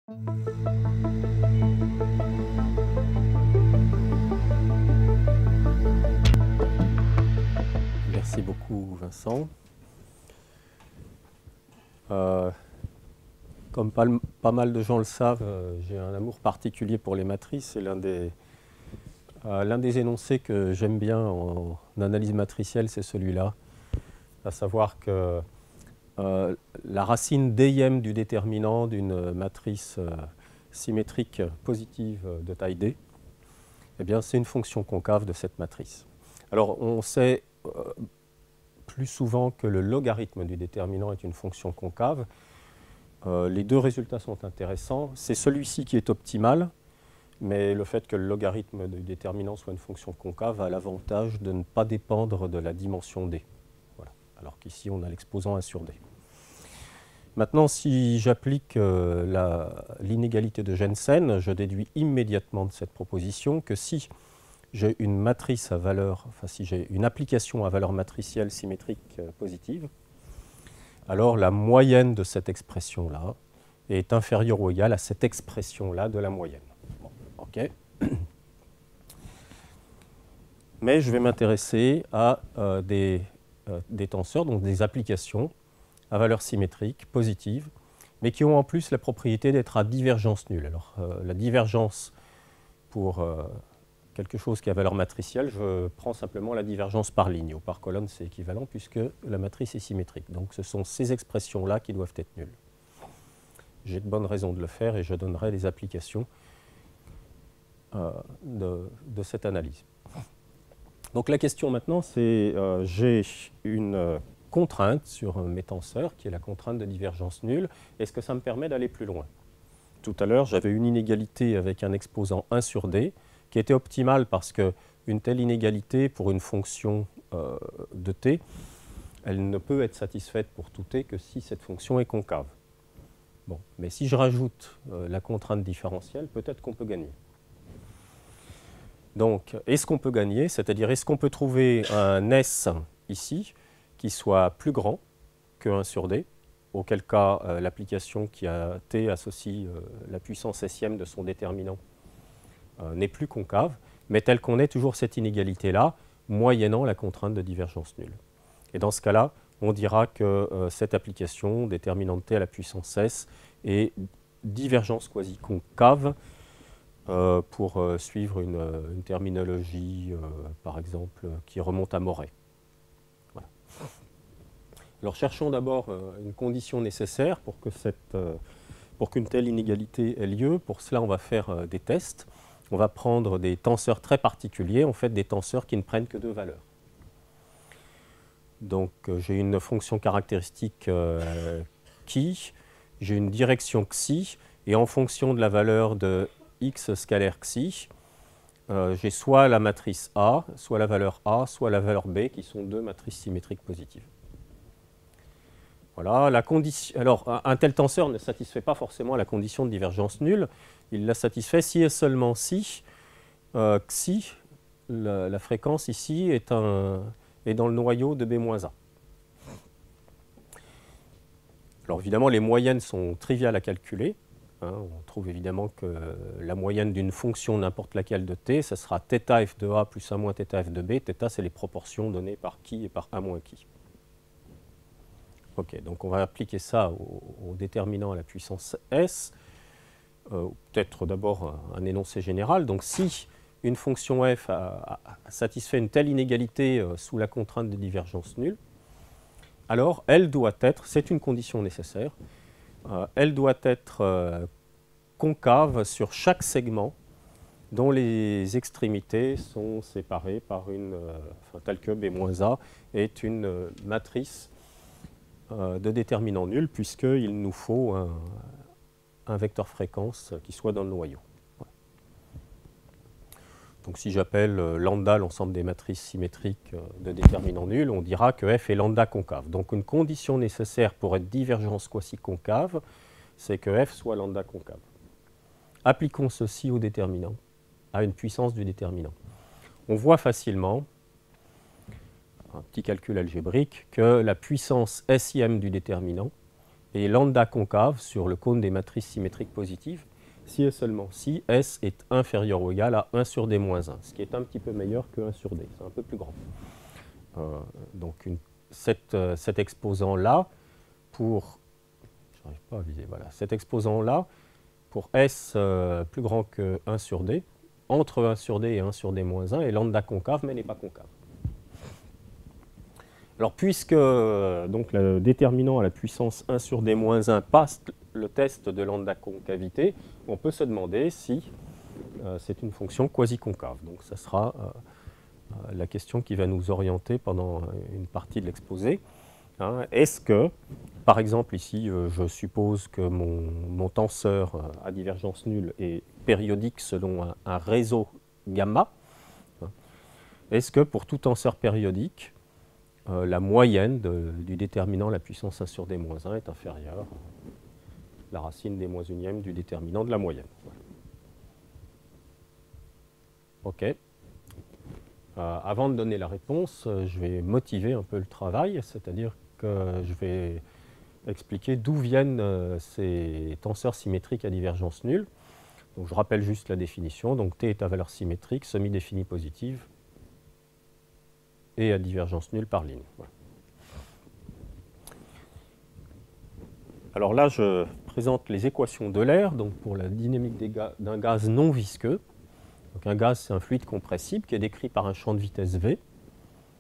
Merci beaucoup, Vincent. Comme pas mal de gens le savent, j'ai un amour particulier pour les matrices. Et l'un des énoncés que j'aime bien en analyse matricielle, c'est celui-là, à savoir que la racine dm du déterminant d'une matrice symétrique positive de taille d, eh bien, c'est une fonction concave de cette matrice. Alors, on sait plus souvent que le logarithme du déterminant est une fonction concave. Les deux résultats sont intéressants. C'est celui-ci qui est optimal, mais le fait que le logarithme du déterminant soit une fonction concave a l'avantage de ne pas dépendre de la dimension d. Voilà. Alors qu'ici, on a l'exposant 1 sur d. Maintenant, si j'applique l'inégalité de Jensen, je déduis immédiatement de cette proposition que si j'ai une matrice à valeur, enfin si j'ai une application à valeur matricielle symétrique positive, alors la moyenne de cette expression-là est inférieure ou égale à cette expression-là de la moyenne. Bon, ok. Mais je vais m'intéresser à des tenseurs, donc des applications à valeur symétrique positive, mais qui ont en plus la propriété d'être à divergence nulle. Alors la divergence pour quelque chose qui a valeur matricielle, je prends simplement la divergence par ligne, ou par colonne c'est équivalent puisque la matrice est symétrique. Donc ce sont ces expressions-là qui doivent être nulles. J'ai de bonnes raisons de le faire et je donnerai les applications de cette analyse. Donc la question maintenant c'est, j'ai une contrainte sur mes tenseurs qui est la contrainte de divergence nulle. Est-ce que ça me permet d'aller plus loin? Tout à l'heure j'avais une inégalité avec un exposant 1 sur d, qui était optimale parce qu'une telle inégalité pour une fonction de t, elle ne peut être satisfaite pour tout t que si cette fonction est concave. Bon, mais si je rajoute la contrainte différentielle, peut-être qu'on peut gagner. Donc, est-ce qu'on peut gagner? C'est-à-dire, est-ce qu'on peut trouver un S ici qui soit plus grand que 1 sur d, auquel cas l'application qui a t associe la puissance sième de son déterminant n'est plus concave, mais telle qu'on ait toujours cette inégalité-là, moyennant la contrainte de divergence nulle. Et dans ce cas-là, on dira que cette application, déterminant de t à la puissance s, est divergence quasi-concave pour suivre une terminologie, par exemple, qui remonte à Moret. Voilà. Alors cherchons d'abord une condition nécessaire pour qu'une telle inégalité ait lieu. Pour cela, on va faire des tests. On va prendre des tenseurs très particuliers, en fait des tenseurs qui ne prennent que deux valeurs. Donc j'ai une fonction caractéristique qui, j'ai une direction xi, et en fonction de la valeur de x scalaire xi, j'ai soit la matrice A, soit la valeur A, soit la valeur B, qui sont deux matrices symétriques positives. Voilà, la condition. Alors, un tel tenseur ne satisfait pas forcément la condition de divergence nulle. Il la satisfait si et seulement si xi, la fréquence ici, est dans le noyau de B-A. Alors évidemment, les moyennes sont triviales à calculer. On trouve évidemment que la moyenne d'une fonction n'importe laquelle de t, ce sera θ f de A plus 1 moins θ f de B. Θ, c'est les proportions données par qui et par 1 moins qui. Ok, donc on va appliquer ça au déterminant à la puissance s. Peut-être d'abord un énoncé général. Donc si une fonction f satisfait une telle inégalité sous la contrainte de divergence nulle, alors elle doit être, c'est une condition nécessaire, elle doit être concave sur chaque segment dont les extrémités sont séparées par telle que B-A est une matrice de déterminant nul, puisqu'il nous faut un vecteur fréquence qui soit dans le noyau. Voilà. Donc si j'appelle lambda l'ensemble des matrices symétriques de déterminant nul, on dira que f est lambda concave. Donc une condition nécessaire pour être divergence quasi-concave, c'est que f soit lambda concave. Appliquons ceci au déterminant, à une puissance du déterminant. On voit facilement, un petit calcul algébrique, que la puissance sième du déterminant et lambda concave sur le cône des matrices symétriques positives, si et seulement si S est inférieur ou égal à 1 sur D moins 1, ce qui est un petit peu meilleur que 1 sur D, c'est un peu plus grand. Donc cet exposant-là, pour... J'arrive pas à viser, voilà. Cet exposant-là, pour S plus grand que 1 sur D, entre 1 sur D et 1 sur D moins 1, est lambda concave, mais n'est pas concave. Alors, puisque donc, le déterminant à la puissance 1 sur D moins 1 passe le test de lambda concavité, on peut se demander si c'est une fonction quasi-concave. Donc, ça sera la question qui va nous orienter pendant une partie de l'exposé. Hein, est-ce que, par exemple, ici, je suppose que mon tenseur à divergence nulle est périodique selon un réseau gamma. Hein, est-ce que pour tout tenseur périodique, la moyenne du déterminant la puissance 1 sur D-1 est inférieure à la racine des moins unième du déterminant de la moyenne. Voilà. OK. Avant de donner la réponse, je vais motiver un peu le travail, c'est-à-dire que je vais expliquer d'où viennent ces tenseurs symétriques à divergence nulle. Donc, je rappelle juste la définition. Donc, T est à valeur symétrique, semi-définie positive, et à divergence nulle par ligne. Voilà. Alors là, je présente les équations d'Euler, donc pour la dynamique d'un gaz non visqueux. Donc un gaz, c'est un fluide compressible qui est décrit par un champ de vitesse V.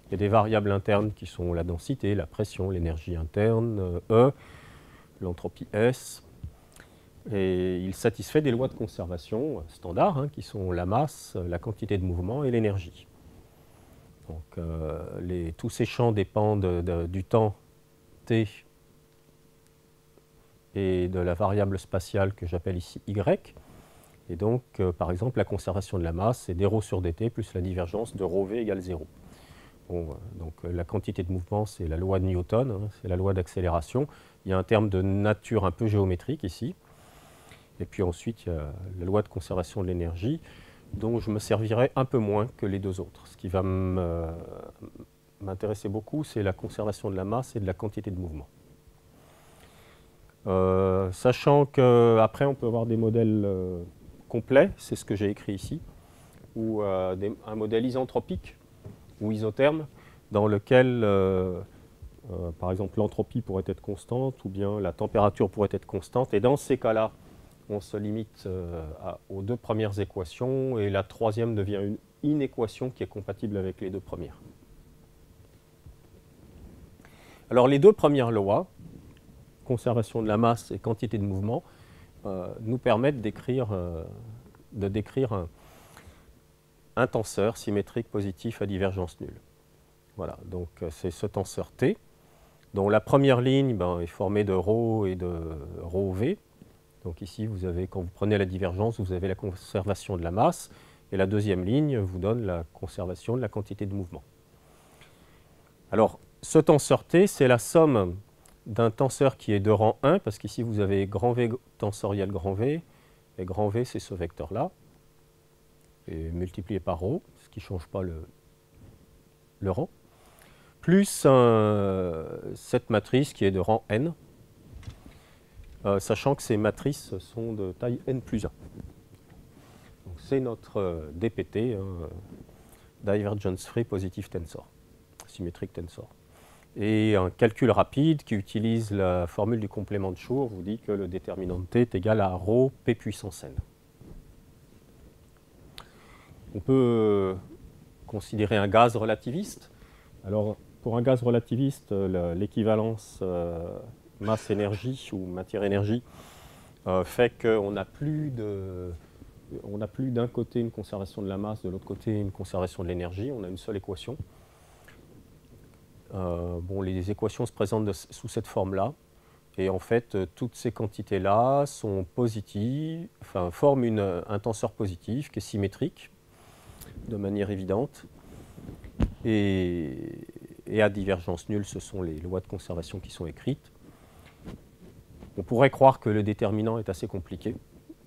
Il y a des variables internes qui sont la densité, la pression, l'énergie interne, E, l'entropie S. Et il satisfait des lois de conservation standards, hein, qui sont la masse, la quantité de mouvement et l'énergie. Donc, tous ces champs dépendent du temps t et de la variable spatiale que j'appelle ici y. Et donc, par exemple, la conservation de la masse, c'est d ρ sur dt plus la divergence de ρv égale 0. Bon, donc, la quantité de mouvement, c'est la loi de Newton, hein, c'est la loi d'accélération. Il y a un terme de nature un peu géométrique ici. Et puis ensuite, il y a la loi de conservation de l'énergie, dont je me servirai un peu moins que les deux autres. Ce qui va m'intéresser beaucoup, c'est la conservation de la masse et de la quantité de mouvement. Sachant qu'après, on peut avoir des modèles complets, c'est ce que j'ai écrit ici, ou un modèle isentropique ou isotherme, dans lequel, par exemple, l'entropie pourrait être constante, ou bien la température pourrait être constante. Et dans ces cas-là, on se limite aux deux premières équations, et la troisième devient une inéquation qui est compatible avec les deux premières. Alors les deux premières lois, conservation de la masse et quantité de mouvement, nous permettent de décrire un tenseur symétrique positif à divergence nulle. Voilà, donc c'est ce tenseur T, dont la première ligne est formée de ρ et de ρv. Donc ici, vous avez, quand vous prenez la divergence, vous avez la conservation de la masse, et la deuxième ligne vous donne la conservation de la quantité de mouvement. Alors, ce tenseur T, c'est la somme d'un tenseur qui est de rang 1, parce qu'ici, vous avez grand V tensoriel grand V, et grand V, c'est ce vecteur-là, et multiplié par ρ, ce qui ne change pas le rang, plus cette matrice qui est de rang n, sachant que ces matrices sont de taille n plus 1. C'est notre DPT, hein, Divergence Free Positive Tensor, symétrique tensor. Et un calcul rapide qui utilise la formule du complément de Schur vous dit que le déterminant de t est égal à ρ p puissance n. On peut considérer un gaz relativiste. Alors, pour un gaz relativiste, l'équivalence masse-énergie ou matière-énergie fait qu'on n'a plus d'un côté une conservation de la masse, de l'autre côté une conservation de l'énergie. On a une seule équation. Les équations se présentent sous cette forme-là. Et en fait, toutes ces quantités-là sont positives, forment un tenseur positif qui est symétrique de manière évidente. Et à divergence nulle, ce sont les lois de conservation qui sont écrites. On pourrait croire que le déterminant est assez compliqué.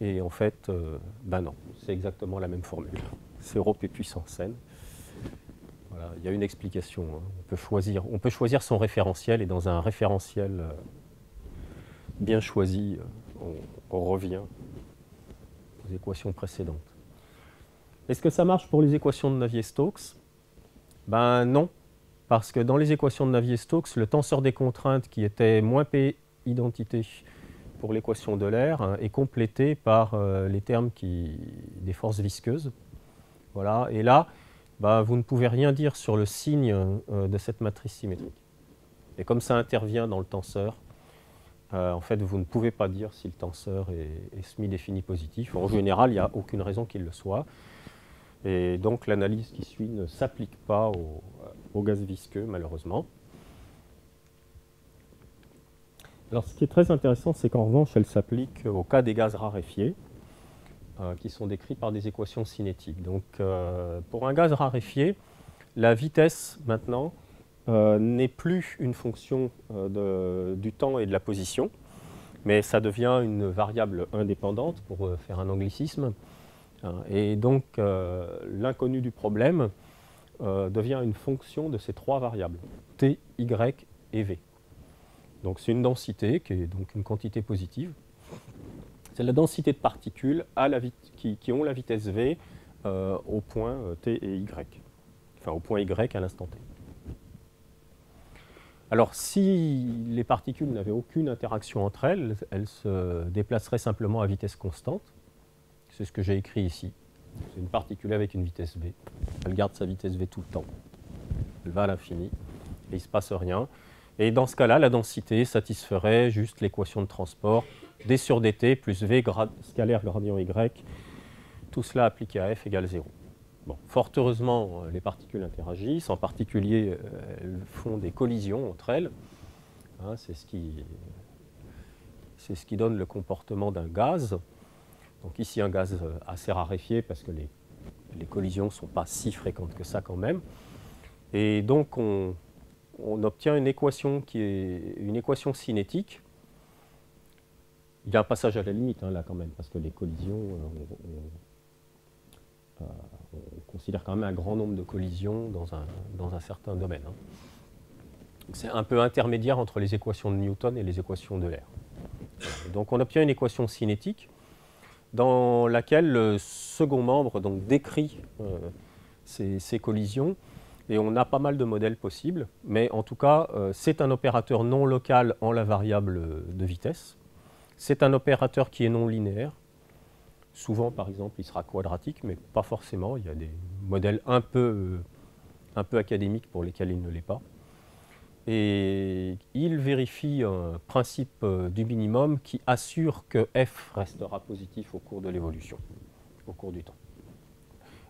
Et en fait, non, c'est exactement la même formule. C'est ρ p puissance n. Voilà, il y a une explication. Hein. On peut choisir son référentiel, et dans un référentiel bien choisi, on revient aux équations précédentes. Est-ce que ça marche pour les équations de Navier-Stokes? Ben non, parce que dans les équations de Navier-Stokes, le tenseur des contraintes qui était moins P identité pour l'équation de l'air est complété par les termes des forces visqueuses. Voilà. Et là, ben, vous ne pouvez rien dire sur le signe de cette matrice symétrique. Et comme ça intervient dans le tenseur, en fait, vous ne pouvez pas dire si le tenseur est semi-défini positif. En général, il n'y a aucune raison qu'il le soit. Et donc, l'analyse qui suit ne s'applique pas au gaz visqueux, malheureusement. Alors, ce qui est très intéressant, c'est qu'en revanche, elle s'applique au cas des gaz raréfiés, qui sont décrits par des équations cinétiques. Donc, pour un gaz raréfié, la vitesse, maintenant, n'est plus une fonction du temps et de la position, mais ça devient une variable indépendante, pour faire un anglicisme. Et donc, l'inconnu du problème devient une fonction de ces trois variables, t, y et v. Donc, c'est une densité qui est donc une quantité positive. C'est la densité de particules qui ont la vitesse v au point t et y, enfin au point y à l'instant t. Alors, si les particules n'avaient aucune interaction entre elles, elles se déplaceraient simplement à vitesse constante. C'est ce que j'ai écrit ici. C'est une particule avec une vitesse v. Elle garde sa vitesse v tout le temps. Elle va à l'infini et il ne se passe rien. Et dans ce cas-là, la densité satisferait juste l'équation de transport d sur dt plus v scalaire gradient y, tout cela appliqué à f égale 0. Bon, fort heureusement, les particules interagissent, en particulier, elles font des collisions entre elles. Hein, c'est ce qui donne le comportement d'un gaz. Donc ici, un gaz assez raréfié, parce que les collisions ne sont pas si fréquentes que ça quand même. Et donc, on obtient une équation qui est une équation cinétique. Il y a un passage à la limite, hein, là, quand même, parce que les collisions, on considère quand même un grand nombre de collisions dans un certain domaine. Hein. C'est un peu intermédiaire entre les équations de Newton et les équations de l'air. Donc, on obtient une équation cinétique dans laquelle le second membre donc, décrit ces collisions. Et on a pas mal de modèles possibles, mais en tout cas, c'est un opérateur non local en la variable de vitesse. C'est un opérateur qui est non linéaire. Souvent, par exemple, il sera quadratique, mais pas forcément. Il y a des modèles un peu académiques pour lesquels il ne l'est pas. Et il vérifie un principe du minimum qui assure que f restera positif au cours de l'évolution, au cours du temps.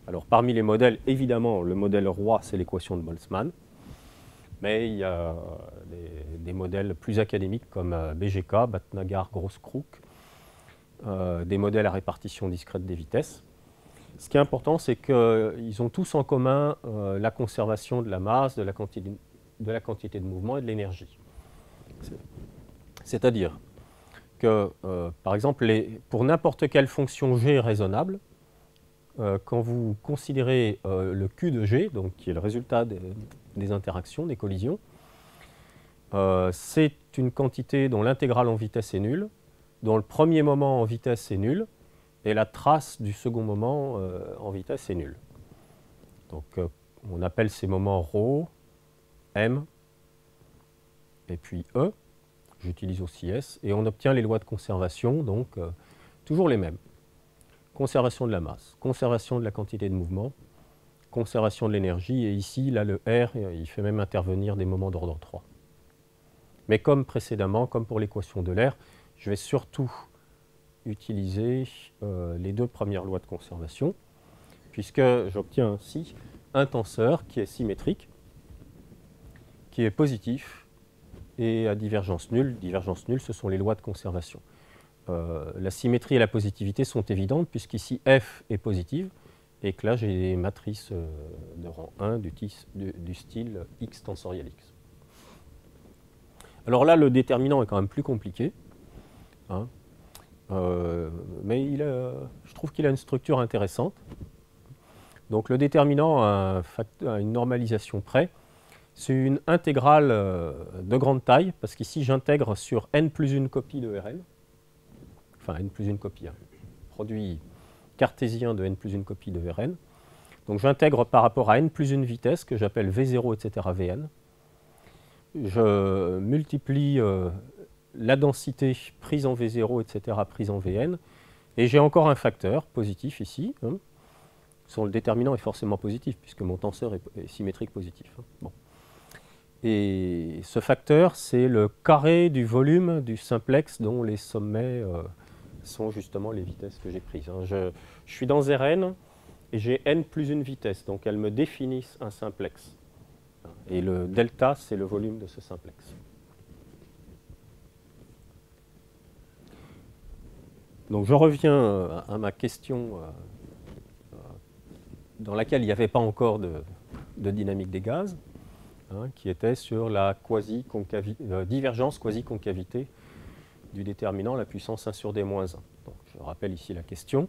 Alors, parmi les modèles, évidemment, le modèle roi, c'est l'équation de Boltzmann. Mais il y a des modèles plus académiques comme BGK, Batnagar, Grosskreutz, des modèles à répartition discrète des vitesses. Ce qui est important, c'est qu'ils ont tous en commun la conservation de la masse, de la quantité de mouvement et de l'énergie. C'est-à-dire que, par exemple, pour n'importe quelle fonction g raisonnable, quand vous considérez le Q de g, donc qui est le résultat des interactions, des collisions, c'est une quantité dont l'intégrale en vitesse est nulle, dont le premier moment en vitesse est nul, et la trace du second moment en vitesse est nulle. Donc on appelle ces moments ρ, m, et puis e, j'utilise aussi s, et on obtient les lois de conservation, donc toujours les mêmes. Conservation de la masse, conservation de la quantité de mouvement, conservation de l'énergie, et ici, là, le R, il fait même intervenir des moments d'ordre 3. Mais comme précédemment, comme pour l'équation de l'air, je vais surtout utiliser les deux premières lois de conservation, puisque j'obtiens ainsi un tenseur qui est symétrique, qui est positif, et à divergence nulle. Divergence nulle, ce sont les lois de conservation. La symétrie et la positivité sont évidentes, puisqu'ici f est positive, et que là j'ai des matrices de rang 1 du style x tensoriel x. Alors là, le déterminant est quand même plus compliqué, hein, mais je trouve qu'il a une structure intéressante. Donc le déterminant a une normalisation près. C'est une intégrale de grande taille, parce qu'ici j'intègre sur n plus une copie de Rn, enfin n plus une copie, hein, produit cartésien de n plus une copie de Rn. Donc j'intègre par rapport à n plus une vitesse, que j'appelle V0, etc. Vn. Je multiplie la densité prise en V0, etc. prise en Vn, et j'ai encore un facteur positif ici. Hein. Le déterminant est forcément positif, puisque mon tenseur est symétrique positif. Hein. Bon. Et ce facteur, c'est le carré du volume du simplex dont les sommets sont justement les vitesses que j'ai prises. Hein. Je suis dans Rn et j'ai n plus une vitesse, donc elles me définissent un simplex. Et le delta, c'est le volume de ce simplex. Donc je reviens à ma question dans laquelle il n'y avait pas encore de dynamique des gaz, hein, qui était sur la divergence quasi-concavité du déterminant la puissance 1 sur d-1. Donc, je rappelle ici la question.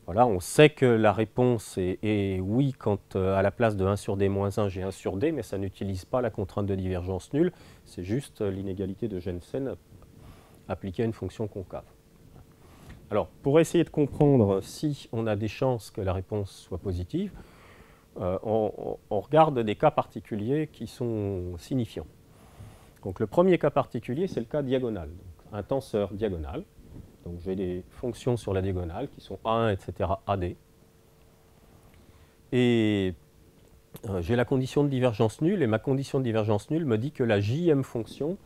Voilà, on sait que la réponse est oui quand à la place de 1 sur d-1, j'ai 1 sur d, mais ça n'utilise pas la contrainte de divergence nulle, c'est juste l'inégalité de Jensen appliquée à une fonction concave. Alors, pour essayer de comprendre si on a des chances que la réponse soit positive, on regarde des cas particuliers qui sont signifiants. Donc, le premier cas particulier, c'est le cas diagonal. Donc, un tenseur diagonal. Donc, j'ai des fonctions sur la diagonale qui sont A1, etc., AD. Et j'ai la condition de divergence nulle, et ma condition de divergence nulle me dit que la jm fonction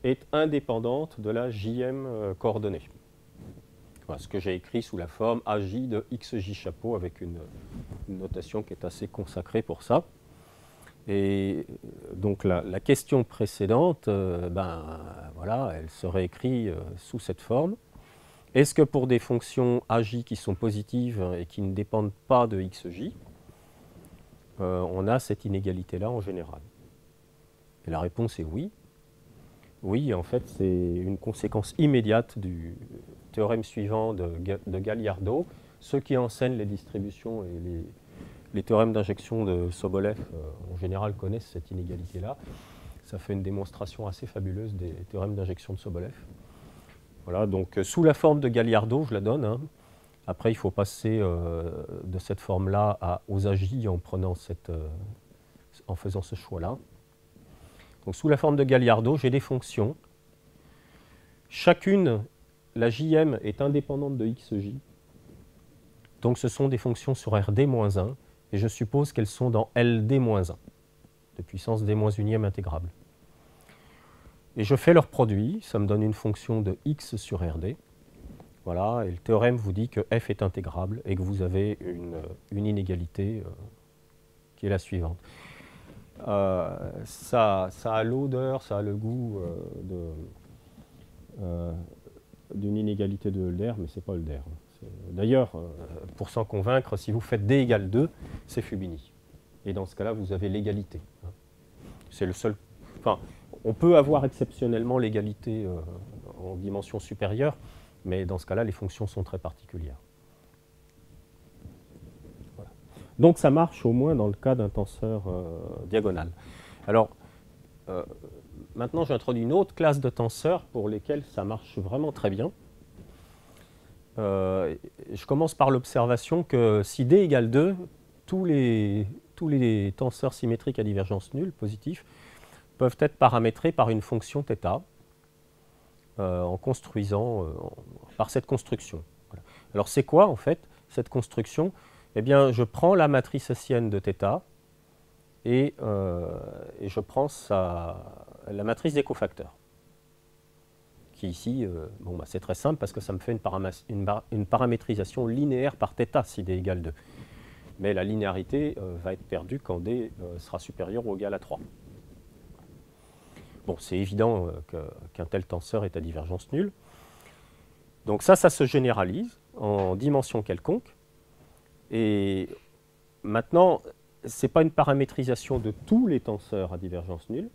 est indépendante de la jm coordonnée. Voilà ce que j'ai écrit sous la forme AJ de XJ chapeau, avec une notation qui est assez consacrée pour ça. Et donc la question précédente, voilà, elle serait écrite sous cette forme. Est-ce que pour des fonctions AJ qui sont positives et qui ne dépendent pas de XJ, on a cette inégalité-là en général? Et la réponse est oui. Oui, en fait, c'est une conséquence immédiate du théorème suivant de Galliardo. Ceux qui enseignent les distributions et les théorèmes d'injection de Sobolev, en général, connaissent cette inégalité-là. Ça fait une démonstration assez fabuleuse des théorèmes d'injection de Sobolev. Voilà, donc sous la forme de Galliardo, je la donne. Hein. Après, il faut passer de cette forme-là aux AJ en faisant ce choix-là. Donc, sous la forme de Galliardo, j'ai des fonctions. Chacune, la jm est indépendante de xj. Donc, ce sont des fonctions sur Rd-1, et je suppose qu'elles sont dans Ld-1, de puissance d-1 intégrable. Et je fais leur produit, ça me donne une fonction de x sur Rd. Voilà, et le théorème vous dit que f est intégrable et que vous avez une inégalité qui est la suivante. Ça a l'odeur, ça a le goût d'une inégalité de Hölder, mais ce n'est pas Hölder. D'ailleurs, pour s'en convaincre, si vous faites d égale 2, c'est Fubini. Et dans ce cas-là, vous avez l'égalité. C'est le seul. Enfin, on peut avoir exceptionnellement l'égalité en dimension supérieure, mais dans ce cas-là, les fonctions sont très particulières. Voilà. Donc ça marche au moins dans le cas d'un tenseur diagonal. Alors, maintenant j'introduis une autre classe de tenseurs pour lesquels ça marche vraiment très bien. Je commence par l'observation que si d égale 2, tous les tenseurs symétriques à divergence nulle, positifs, peuvent être paramétrés par une fonction θ en construisant par cette construction. Voilà. Alors c'est quoi en fait cette construction? Eh bien, je prends la matrice hessienne de θ et je prends la matrice des cofacteurs, qui ici, c'est très simple parce que ça me fait une paramétrisation linéaire par θ si d égale 2. Mais la linéarité va être perdue quand d sera supérieur ou égal à 3. Bon, c'est évident qu'un tel tenseur est à divergence nulle. Donc ça se généralise en dimension quelconque. Et maintenant, ce n'est pas une paramétrisation de tous les tenseurs à divergence nulle,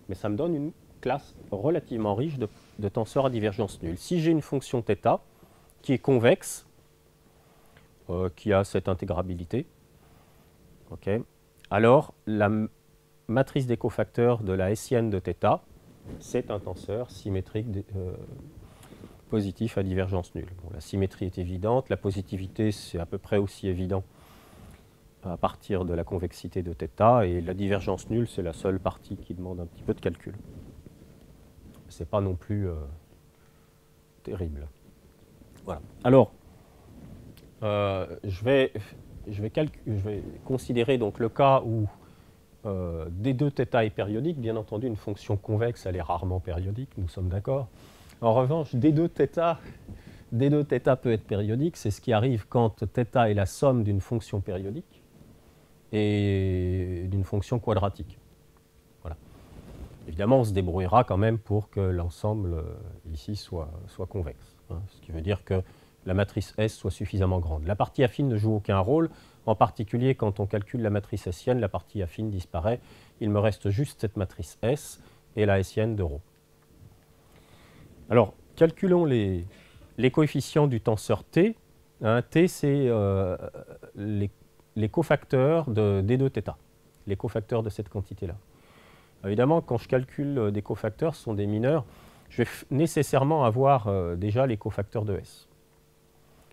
mais ça me donne une classe relativement riche de tenseurs à divergence nulle. Si j'ai une fonction θ qui est convexe, qui a cette intégrabilité, okay, alors matrice des cofacteurs de la Hessienne de θ, c'est un tenseur symétrique positif à divergence nulle. Bon, la symétrie est évidente, la positivité c'est à peu près aussi évident à partir de la convexité de θ, et la divergence nulle c'est la seule partie qui demande un petit peu de calcul. C'est pas non plus terrible. Voilà. Alors, je vais considérer donc le cas où d2θ est périodique. Bien entendu, une fonction convexe, elle est rarement périodique, nous sommes d'accord. En revanche, d2θ peut être périodique, c'est ce qui arrive quand θ est la somme d'une fonction périodique et d'une fonction quadratique. Voilà. Évidemment, on se débrouillera quand même pour que l'ensemble ici soit convexe, hein, ce qui veut dire que la matrice S soit suffisamment grande. La partie affine ne joue aucun rôle, en particulier quand on calcule la matrice hessienne, la partie affine disparaît. Il me reste juste cette matrice S et la hessienne de ρ. Alors, calculons les coefficients du tenseur T. Hein, T, c'est les cofacteurs de d2θ, les cofacteurs de cette quantité-là. Évidemment, quand je calcule des cofacteurs, ce sont des mineurs, je vais nécessairement avoir déjà les cofacteurs de S.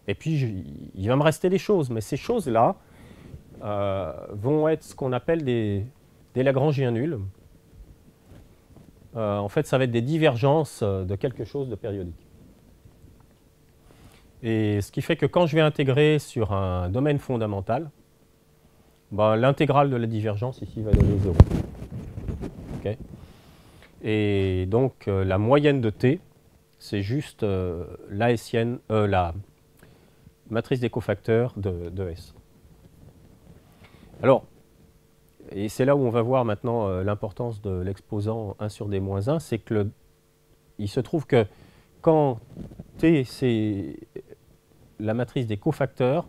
Et puis, il va me rester des choses, mais ces choses-là vont être ce qu'on appelle des Lagrangiens nuls. En fait, ça va être des divergences de quelque chose de périodique. Et ce qui fait que quand je vais intégrer sur un domaine fondamental, ben, l'intégrale de la divergence ici va donner 0. Okay. Et donc, la moyenne de T, c'est juste la hessienne, la matrice des cofacteurs de S. Alors, et c'est là où on va voir maintenant l'importance de l'exposant 1 sur d-1, c'est que il se trouve que quand T, c'est la matrice des cofacteurs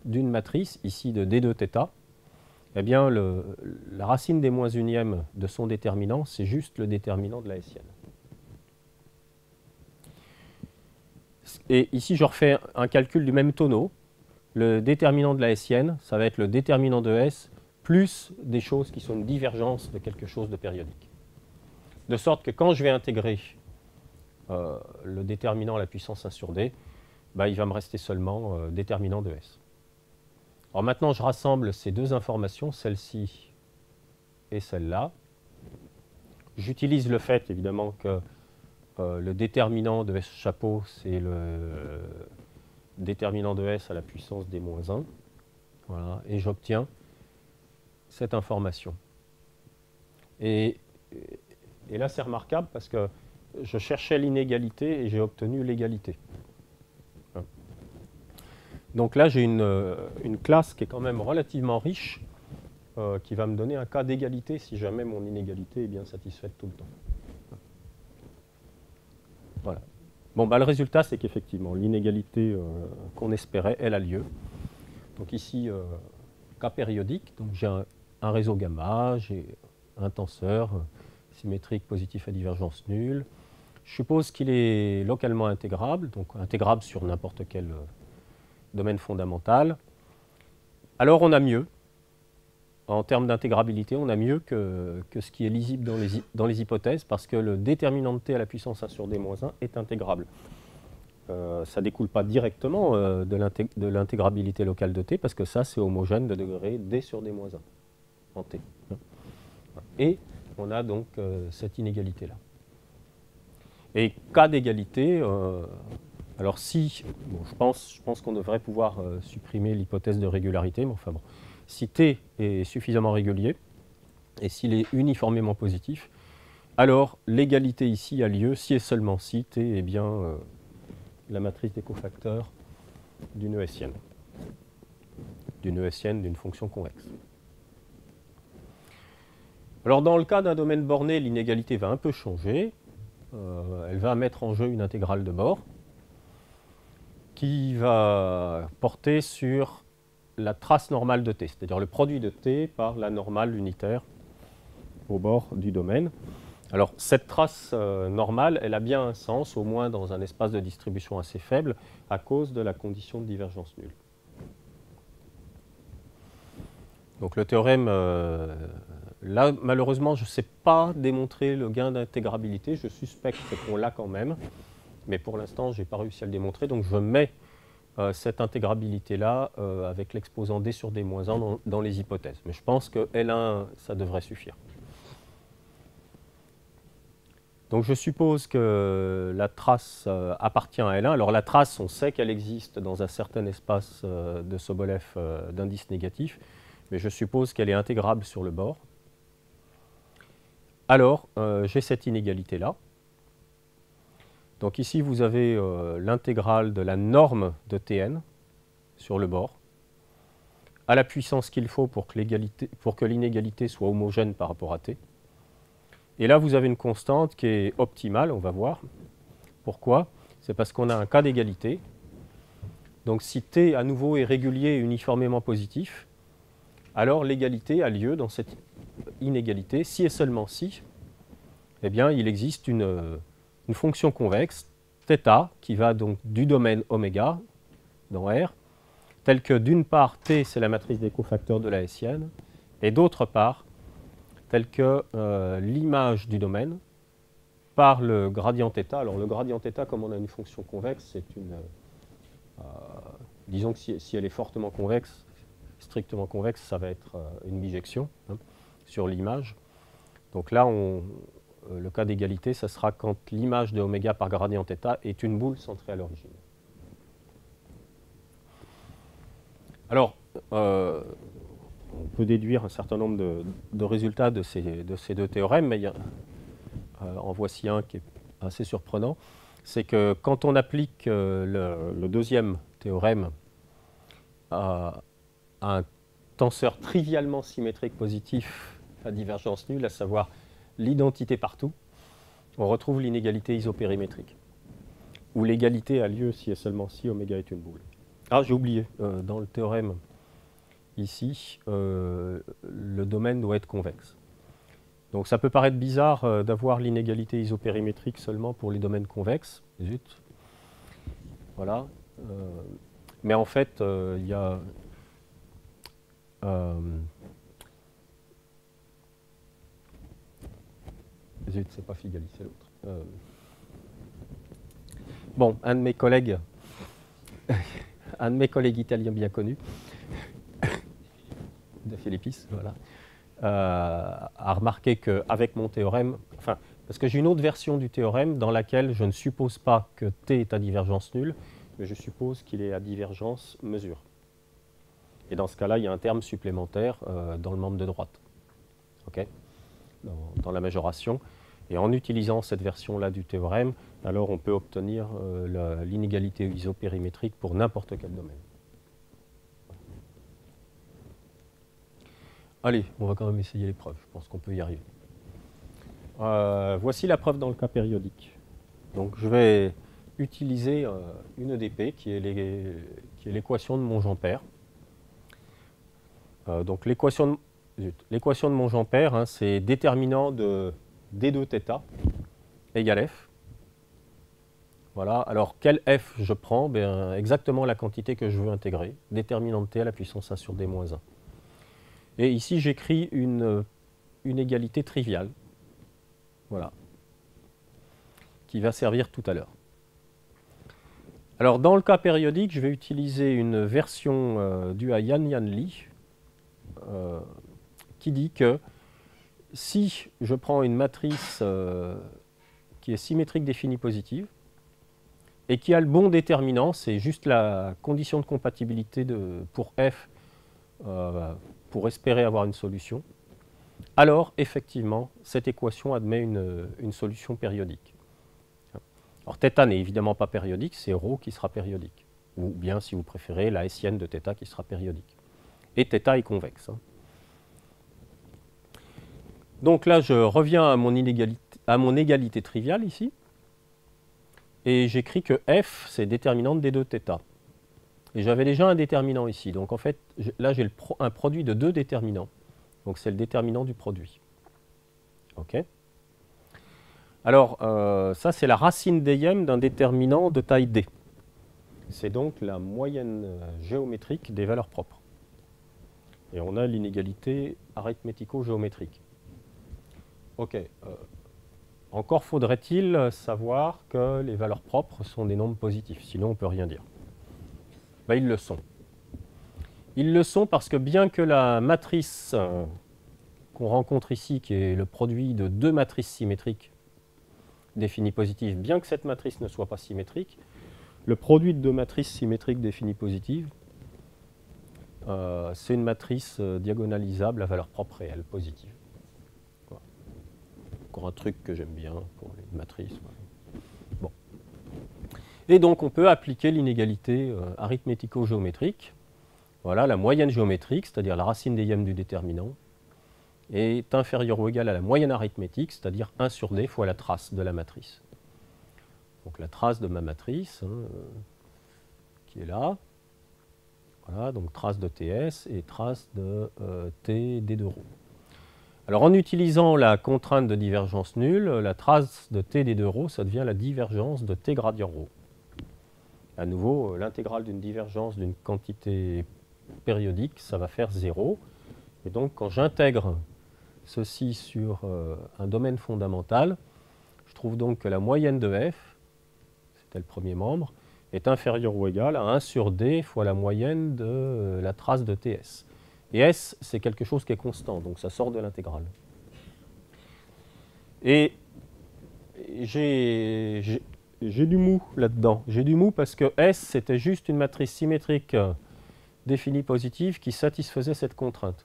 d'une matrice, ici de d2θ, eh bien, la racine des moins unième de son déterminant, c'est juste le déterminant de la hessienne. Et ici, je refais un calcul du même tonneau. Le déterminant de la hessienne, ça va être le déterminant de S plus des choses qui sont une divergence de quelque chose de périodique. De sorte que quand je vais intégrer le déterminant à la puissance 1 sur d, bah, il va me rester seulement déterminant de S. Alors maintenant, je rassemble ces deux informations, celle-ci et celle-là. J'utilise le fait, évidemment, que le déterminant de S chapeau, c'est le déterminant de S à la puissance d-1. Voilà, et j'obtiens cette information. Et là, c'est remarquable parce que je cherchais l'inégalité et j'ai obtenu l'égalité. Donc là, j'ai une classe qui est quand même relativement riche, qui va me donner un cas d'égalité si jamais mon inégalité est bien satisfaite tout le temps. Voilà. Bon, bah, le résultat, c'est qu'effectivement, l'inégalité qu'on espérait, elle a lieu. Donc ici, cas périodique, donc j'ai un réseau gamma, j'ai un tenseur symétrique positif à divergence nulle. Je suppose qu'il est localement intégrable, donc intégrable sur n'importe quel domaine fondamental. Alors on a mieux. En termes d'intégrabilité, on a mieux que ce qui est lisible dans les hypothèses, parce que le déterminant de t à la puissance 1 sur d-1 est intégrable. Ça ne découle pas directement de l'intégrabilité locale de t, parce que ça, c'est homogène de degré d sur d-1 en t. Et on a donc cette inégalité-là. Et cas d'égalité, alors si, bon, je pense qu'on devrait pouvoir supprimer l'hypothèse de régularité, mais enfin bon, si t est suffisamment régulier, et s'il est uniformément positif, alors l'égalité ici a lieu si et seulement si t est bien la matrice des cofacteurs d'une hessienne, d'une fonction convexe. Alors dans le cas d'un domaine borné, l'inégalité va un peu changer. Elle va mettre en jeu une intégrale de bord qui va porter sur la trace normale de t, c'est-à-dire le produit de t par la normale unitaire au bord du domaine. Alors cette trace normale, elle a bien un sens, au moins dans un espace de distribution assez faible, à cause de la condition de divergence nulle. Donc le théorème Là, malheureusement, je ne sais pas démontrer le gain d'intégrabilité. Je suspecte qu'on l'a quand même, mais pour l'instant, je n'ai pas réussi à le démontrer. Donc, je mets cette intégrabilité-là avec l'exposant d sur d-1 dans les hypothèses. Mais je pense que L1, ça devrait suffire. Donc, je suppose que la trace appartient à L1. Alors, la trace, on sait qu'elle existe dans un certain espace de Sobolev d'indice négatif, mais je suppose qu'elle est intégrable sur le bord. Alors, j'ai cette inégalité-là. Donc ici, vous avez l'intégrale de la norme de Tn sur le bord, à la puissance qu'il faut pour que l'inégalité soit homogène par rapport à T. Et là, vous avez une constante qui est optimale, on va voir. Pourquoi? C'est parce qu'on a un cas d'égalité. Donc si T, à nouveau, est régulier et uniformément positif, alors l'égalité a lieu dans cette inégalité. Si et seulement si, eh bien, il existe une fonction convexe, θ, qui va donc du domaine oméga, dans R, telle que d'une part, T, c'est la matrice des cofacteurs de la hessienne, et d'autre part, telle que l'image du domaine par le gradient θ. Alors le gradient θ, comme on a une fonction convexe, c'est une... disons que si elle est fortement convexe, strictement convexe, ça va être une bijection sur l'image. Donc là, le cas d'égalité, ça sera quand l'image de oméga par gradient θ est une boule centrée à l'origine. Alors, on peut déduire un certain nombre de résultats de ces deux théorèmes, mais en voici un qui est assez surprenant. C'est que quand on applique le deuxième théorème à un tenseur trivialement symétrique positif à divergence nulle, à savoir l'identité partout, on retrouve l'inégalité isopérimétrique, où l'égalité a lieu si et seulement si oméga est une boule. Ah, j'ai oublié, dans le théorème ici, le domaine doit être convexe. Donc ça peut paraître bizarre d'avoir l'inégalité isopérimétrique seulement pour les domaines convexes. Zut. Voilà. Mais en fait, il y a... Zut, c'est pas Figali, c'est l'autre. Bon, un de mes collègues italiens bien connus, de Philippis, voilà, a remarqué qu'avec mon théorème, enfin, parce que j'ai une autre version du théorème dans laquelle je ne suppose pas que T est à divergence nulle, mais je suppose qu'il est à divergence mesure. Et dans ce cas-là, il y a un terme supplémentaire dans le membre de droite, okay, dans la majoration. Et en utilisant cette version-là du théorème, alors on peut obtenir l'inégalité isopérimétrique pour n'importe quel domaine. Allez, on va quand même essayer les preuves. Je pense qu'on peut y arriver. Voici la preuve dans le cas périodique. Donc je vais utiliser une EDP qui est l'équation de Monge-Ampère. Donc l'équation de Monge-Ampère, hein, c'est déterminant de d2θ égale f. Voilà. Alors quel f je prends? Ben, exactement la quantité que je veux intégrer, déterminant de t à la puissance 1 sur d-1. Et ici, j'écris une égalité triviale, voilà, qui va servir tout à l'heure. Alors, dans le cas périodique, je vais utiliser une version due à Yan Li, qui dit que si je prends une matrice qui est symétrique définie positive, et qui a le bon déterminant, c'est juste la condition de compatibilité pour f, pour espérer avoir une solution, alors effectivement, cette équation admet une solution périodique. Alors θ n'est évidemment pas périodique, c'est ρ qui sera périodique. Ou bien, si vous préférez, la hessienne de θ qui sera périodique. Et θ est convexe. Donc là, je reviens à mon égalité triviale ici. Et j'écris que f, c'est déterminante des deux θ. Et j'avais déjà un déterminant ici. Donc en fait, là, j'ai un produit de deux déterminants. Donc c'est le déterminant du produit. OK. Alors, ça, c'est la racine dm d'un déterminant de taille d. C'est donc la moyenne géométrique des valeurs propres. Et on a l'inégalité arithmético-géométrique. Ok. Encore faudrait-il savoir que les valeurs propres sont des nombres positifs, sinon on ne peut rien dire. Ben, ils le sont. Ils le sont parce que bien que la matrice qu'on rencontre ici, qui est le produit de deux matrices symétriques définies positives, bien que cette matrice ne soit pas symétrique, le produit de deux matrices symétriques définies positives, c'est une matrice diagonalisable à valeur propre réelle, positive. Voilà. Encore un truc que j'aime bien pour les matrices. Voilà. Bon. Et donc on peut appliquer l'inégalité arithmético-géométrique. Voilà, la moyenne géométrique, c'est-à-dire la racine des ièmes du déterminant, est inférieure ou égale à la moyenne arithmétique, c'est-à-dire 1 sur d fois la trace de la matrice. Donc la trace de ma matrice, qui est là, voilà, donc trace de TS et trace de T d de ρ. Alors en utilisant la contrainte de divergence nulle, la trace de T d de ρ, ça devient la divergence de T gradient ρ. À nouveau, l'intégrale d'une divergence d'une quantité périodique, ça va faire 0. Et donc quand j'intègre ceci sur un domaine fondamental, je trouve donc que la moyenne de f, c'était le premier membre, est inférieure ou égale à 1 sur d fois la moyenne de la trace de Ts. Et S, c'est quelque chose qui est constant, donc ça sort de l'intégrale. Et j'ai du mou là-dedans. J'ai du mou parce que S, c'était juste une matrice symétrique définie positive qui satisfaisait cette contrainte.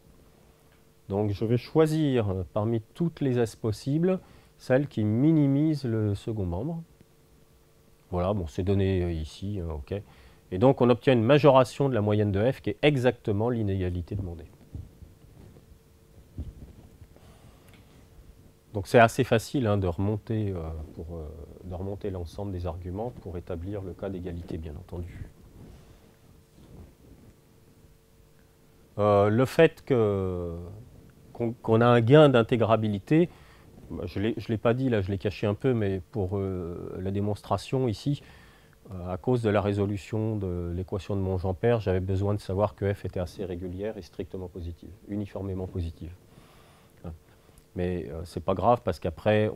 Donc je vais choisir parmi toutes les S possibles celle qui minimise le second membre. Voilà, bon, c'est donné ici, ok. Et donc on obtient une majoration de la moyenne de f qui est exactement l'inégalité demandée. Donc c'est assez facile de remonter, l'ensemble des arguments pour établir le cas d'égalité, bien entendu. Le fait qu'on a un gain d'intégrabilité, je ne l'ai pas dit, là je l'ai caché un peu, mais pour la démonstration ici, à cause de la résolution de l'équation de Monge-Ampère, j'avais besoin de savoir que f était assez régulière et strictement positive, uniformément positive. Mais ce n'est pas grave parce qu'après,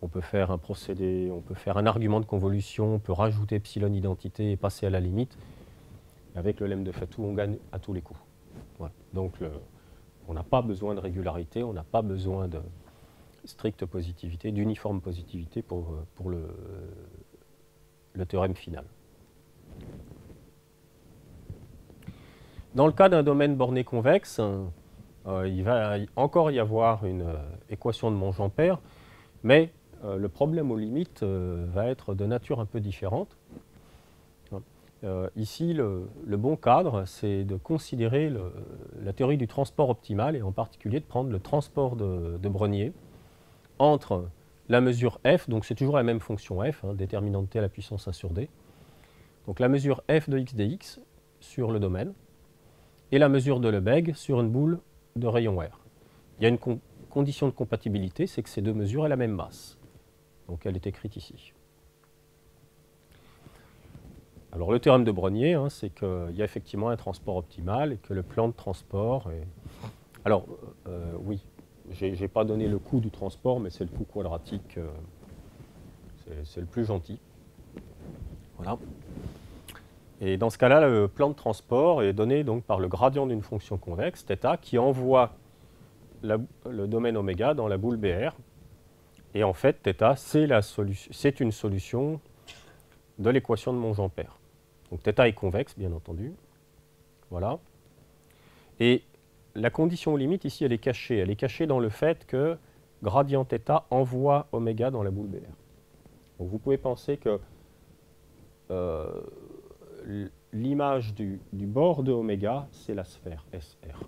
on peut faire un procédé, on peut faire un argument de convolution, on peut rajouter epsilon identité et passer à la limite. Avec le lemme de Fatou, on gagne à tous les coups. Voilà. Donc on n'a pas besoin de régularité, on n'a pas besoin de stricte positivité, d'uniforme positivité pour le théorème final. Dans le cas d'un domaine borné convexe, il va encore y avoir une équation de Monge-Ampère, mais le problème aux limites va être de nature un peu différente. Ici, le bon cadre, c'est de considérer la théorie du transport optimal, et en particulier de prendre le transport de Brognier entre la mesure f, donc c'est toujours la même fonction f, déterminant de t à la puissance 1 sur d, donc la mesure f de x dx sur le domaine, et la mesure de Lebesgue sur une boule de rayon R. Il y a une condition de compatibilité, c'est que ces deux mesures aient la même masse. Donc elle est écrite ici. Alors le théorème de Brognier, c'est qu'il y a effectivement un transport optimal et que le plan de transport est... Alors, oui, je n'ai pas donné le coût du transport, mais c'est le coût quadratique, c'est le plus gentil. Voilà. Et dans ce cas-là, le plan de transport est donné donc par le gradient d'une fonction convexe, θ, qui envoie le domaine oméga dans la boule BR. Et en fait, θ, c'est une solution de l'équation de Monge-Ampère. Donc θ est convexe, bien entendu. Voilà. Et la condition limite, ici, elle est cachée. Elle est cachée dans le fait que gradient θ envoie oméga dans la boule BR. Donc vous pouvez penser que l'image du bord de oméga, c'est la sphère SR.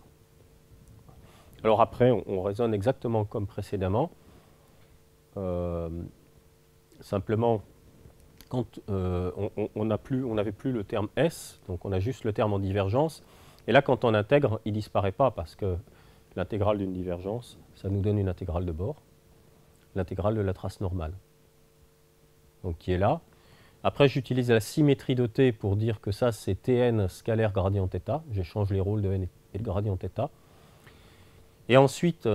Alors après, on raisonne exactement comme précédemment. Simplement, quand on n'avait plus le terme S, donc on a juste le terme en divergence. Et là, quand on intègre, il ne disparaît pas parce que l'intégrale d'une divergence, ça nous donne une intégrale de bord, l'intégrale de la trace normale, donc qui est là. Après, j'utilise la symétrie de T pour dire que ça, c'est Tn scalaire gradient θ. J'échange les rôles de n et de gradient θ. Et ensuite,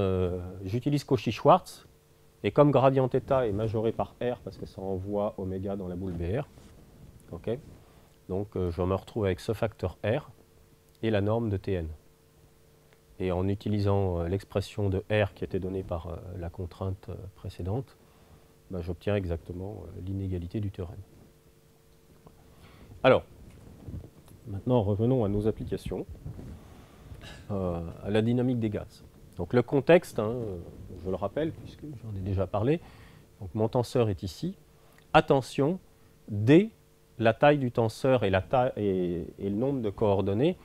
j'utilise Cauchy-Schwarz Et comme gradient θ est majoré par R, parce que ça envoie oméga dans la boule BR, okay, donc je me retrouve avec ce facteur R et la norme de Tn. Et en utilisant l'expression de R qui était donnée par la contrainte précédente, ben, j'obtiens exactement l'inégalité du théorème. Alors, maintenant revenons à nos applications, à la dynamique des gaz. Donc le contexte, hein, je le rappelle, puisque j'en ai déjà parlé, donc mon tenseur est ici. Attention, D, la taille du tenseur et le nombre de coordonnées,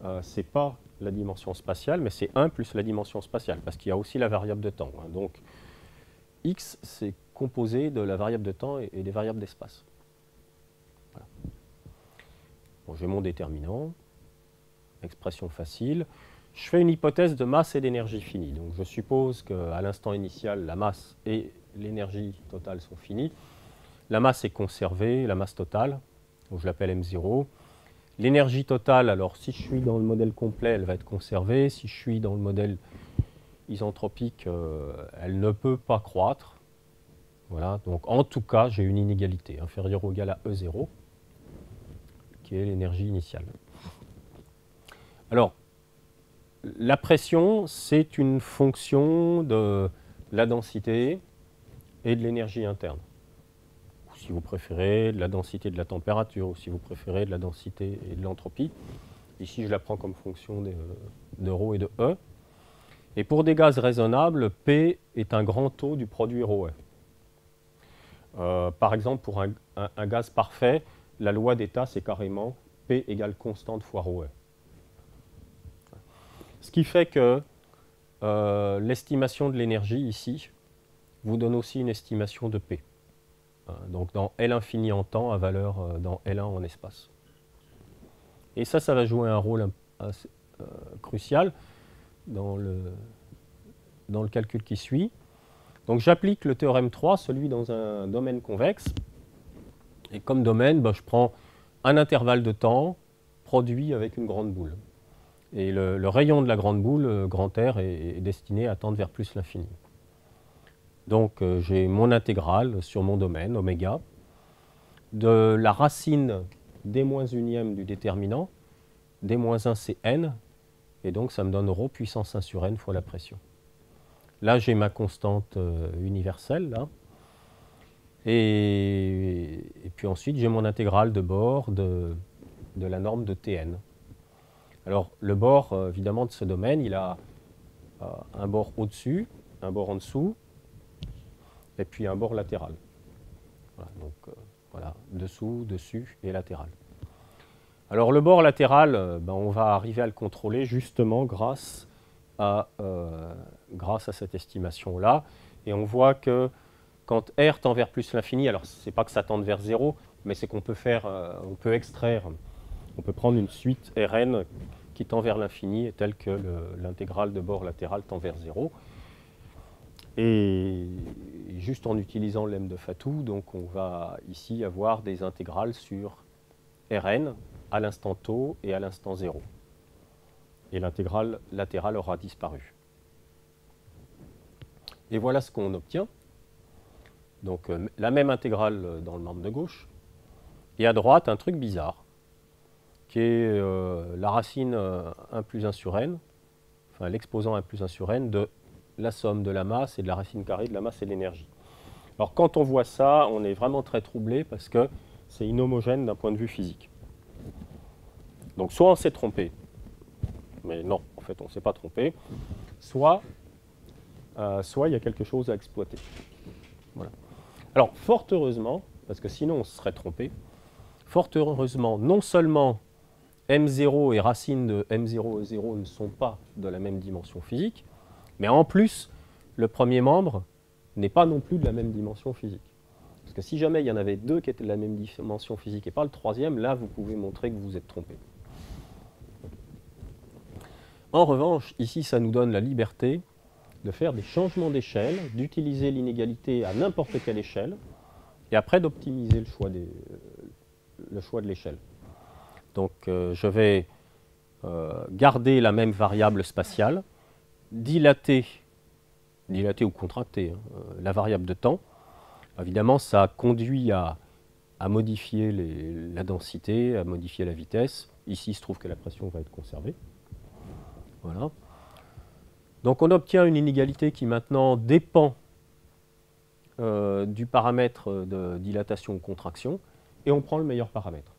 ce n'est pas la dimension spatiale, mais c'est 1 plus la dimension spatiale, parce qu'il y a aussi la variable de temps. Hein. Donc X, c'est composé de la variable de temps et des variables d'espace. Voilà. Bon, j'ai mon déterminant, expression facile. Je fais une hypothèse de masse et d'énergie finie. Donc je suppose qu'à l'instant initial, la masse et l'énergie totale sont finies. La masse est conservée, la masse totale, donc je l'appelle M0. L'énergie totale, alors si je suis dans le modèle complet, elle va être conservée. Si je suis dans le modèle isentropique, elle ne peut pas croître. Voilà, donc en tout cas, j'ai une inégalité inférieure ou égale à E0, qui est l'énergie initiale. Alors, la pression, c'est une fonction de la densité et de l'énergie interne. Ou si vous préférez, de la densité de la température, ou si vous préférez, de la densité et de l'entropie. Ici, je la prends comme fonction de ρ et de E. Et pour des gaz raisonnables, P est un grand taux du produit ρe. Par exemple, pour un gaz parfait, la loi d'état, c'est carrément P égale constante fois ρe. Ce qui fait que l'estimation de l'énergie ici vous donne aussi une estimation de P. Donc dans L infini en temps à valeur dans L1 en espace. Et ça va jouer un rôle assez, crucial dans le calcul qui suit. Donc j'applique le théorème 3, celui dans un domaine convexe. Et comme domaine, je prends un intervalle de temps produit avec une grande boule. Et le rayon de la grande boule, grand R, est destiné à tendre vers plus l'infini. Donc j'ai mon intégrale sur mon domaine, oméga, de la racine d-1 du déterminant. d-1 c'est n, et donc ça me donne ρ puissance 1 sur n fois la pression. Là j'ai ma constante universelle, là. Et puis ensuite j'ai mon intégrale de bord de la norme de Tn. Alors, le bord, évidemment, de ce domaine, il a un bord au-dessus, un bord en dessous, et puis un bord latéral. Voilà, donc, voilà, dessous, dessus et latéral. Alors, le bord latéral, on va arriver à le contrôler justement grâce à cette estimation-là. Et on voit que quand R tend vers plus l'infini, alors ce n'est pas que ça tende vers 0, mais c'est qu'on peut on peut extraire, on peut prendre une suite Rn qui tend vers l'infini, est telle que l'intégrale de bord latéral tend vers 0. Et juste en utilisant l'em de Fatou, donc on va ici avoir des intégrales sur Rn à l'instant tau et à l'instant 0. Et l'intégrale latérale aura disparu. Et voilà ce qu'on obtient. Donc la même intégrale dans le membre de gauche. Et à droite, un truc bizarre, qui est la racine 1 plus 1 sur n, enfin l'exposant 1 plus 1 sur n de la somme de la masse et de la racine carrée de la masse et de l'énergie. Alors quand on voit ça, on est vraiment très troublé parce que c'est inhomogène d'un point de vue physique. Donc soit on s'est trompé, mais non, en fait on ne s'est pas trompé, soit il y a quelque chose à exploiter. Voilà. Alors fort heureusement, parce que sinon on se serait trompé, fort heureusement, non seulement M0 et racine de M0 et 0 ne sont pas de la même dimension physique, mais en plus, le premier membre n'est pas non plus de la même dimension physique. Parce que si jamais il y en avait deux qui étaient de la même dimension physique et pas le troisième, là vous pouvez montrer que vous vous êtes trompé. En revanche, ici ça nous donne la liberté de faire des changements d'échelle, d'utiliser l'inégalité à n'importe quelle échelle, et après d'optimiser le choix de l'échelle. Donc je vais garder la même variable spatiale, dilater dilatée ou contractée, la variable de temps. Évidemment, ça conduit à modifier la densité, à modifier la vitesse. Ici, il se trouve que la pression va être conservée. Voilà. Donc on obtient une inégalité qui maintenant dépend du paramètre de dilatation ou contraction, et on prend le meilleur paramètre.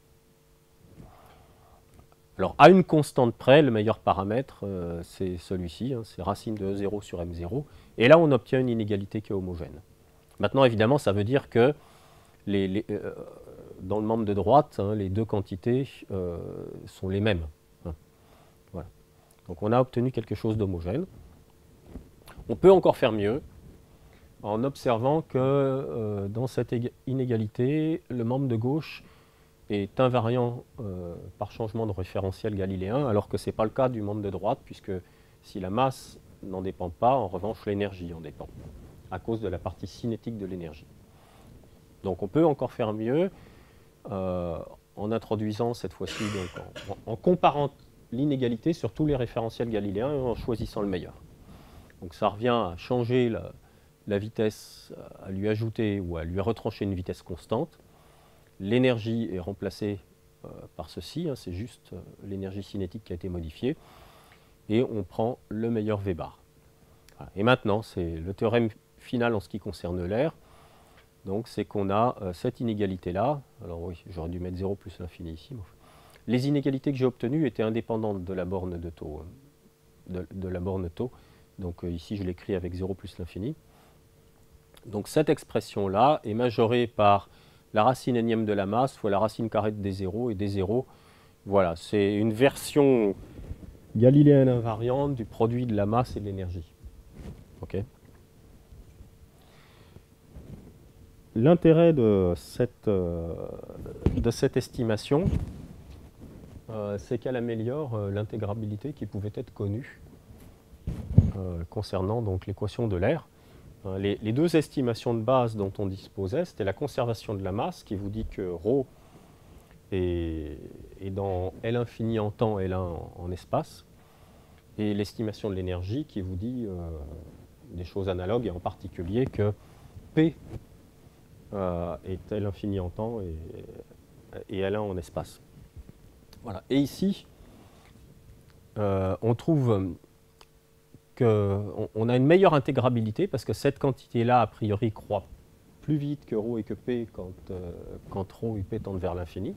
Alors à une constante près, le meilleur paramètre, c'est celui-ci, c'est racine de E0 sur M0, et là on obtient une inégalité qui est homogène. Maintenant évidemment ça veut dire que dans le membre de droite, les deux quantités sont les mêmes. Voilà. Donc on a obtenu quelque chose d'homogène. On peut encore faire mieux en observant que dans cette inégalité, le membre de gauche est invariant par changement de référentiel galiléen, alors que ce n'est pas le cas du membre de droite, puisque si la masse n'en dépend pas, en revanche l'énergie en dépend, à cause de la partie cinétique de l'énergie. Donc on peut encore faire mieux en introduisant cette fois-ci, en comparant l'inégalité sur tous les référentiels galiléens et en choisissant le meilleur. Donc ça revient à changer la vitesse, à lui ajouter ou à lui retrancher une vitesse constante. L'énergie est remplacée par ceci, c'est juste l'énergie cinétique qui a été modifiée, et on prend le meilleur V-bar. Voilà. Et maintenant, c'est le théorème final en ce qui concerne l'air. Donc c'est qu'on a cette inégalité-là. Alors oui, j'aurais dû mettre 0 plus l'infini ici. Les inégalités que j'ai obtenues étaient indépendantes de la borne de taux. De la borne taux. Donc ici, je l'écris avec 0 plus l'infini. Donc cette expression-là est majorée par la racine énième de la masse fois la racine carrée de D0, et D0, voilà, c'est une version galiléenne invariante du produit de la masse et de l'énergie. Okay. L'intérêt de cette estimation, c'est qu'elle améliore l'intégrabilité qui pouvait être connue concernant donc l'équation de l'air. Les deux estimations de base dont on disposait, c'était la conservation de la masse, qui vous dit que ρ est dans L infini en temps, L1 en espace, et l'estimation de l'énergie qui vous dit des choses analogues, et en particulier que P est L infini en temps et L1 en espace. Voilà. Et ici, on trouve qu'on a une meilleure intégrabilité parce que cette quantité-là, a priori, croît plus vite que ρ et que P quand ρ et P tendent vers l'infini.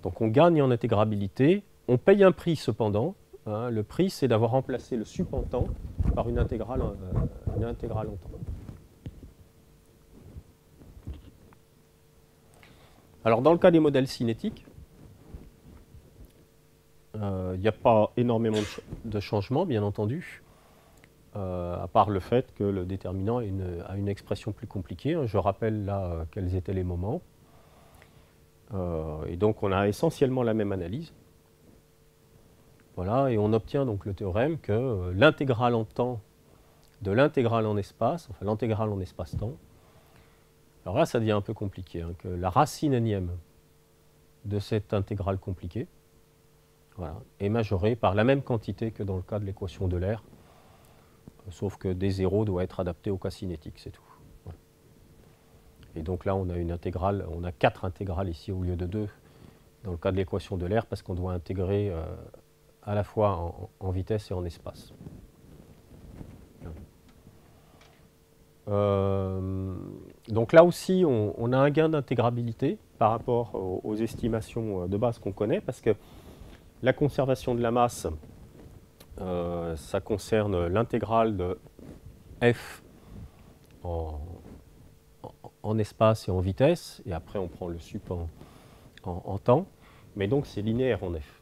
Donc on gagne en intégrabilité. On paye un prix cependant. Le prix, c'est d'avoir remplacé le sup en temps par une intégrale en temps. Alors dans le cas des modèles cinétiques, il n'y a pas énormément de changements, bien entendu, à part le fait que le déterminant a une expression plus compliquée. Je rappelle là quels étaient les moments. Et donc on a essentiellement la même analyse. Voilà, et on obtient donc le théorème que l'intégrale en temps de l'intégrale en espace, enfin l'intégrale en espace-temps, alors là ça devient un peu compliqué, que la racine énième de cette intégrale compliquée, voilà, est majorée par la même quantité que dans le cas de l'équation de l'air, sauf que D0 doit être adapté au cas cinétique, c'est tout. Voilà. Et donc là, on a une intégrale, on a 4 intégrales ici au lieu de 2 dans le cas de l'équation de l'air, parce qu'on doit intégrer à la fois en vitesse et en espace. Donc là aussi, on a un gain d'intégrabilité par rapport aux estimations de base qu'on connaît, parce que la conservation de la masse, ça concerne l'intégrale de f en espace et en vitesse, et après on prend le sup en temps, mais donc c'est linéaire en f.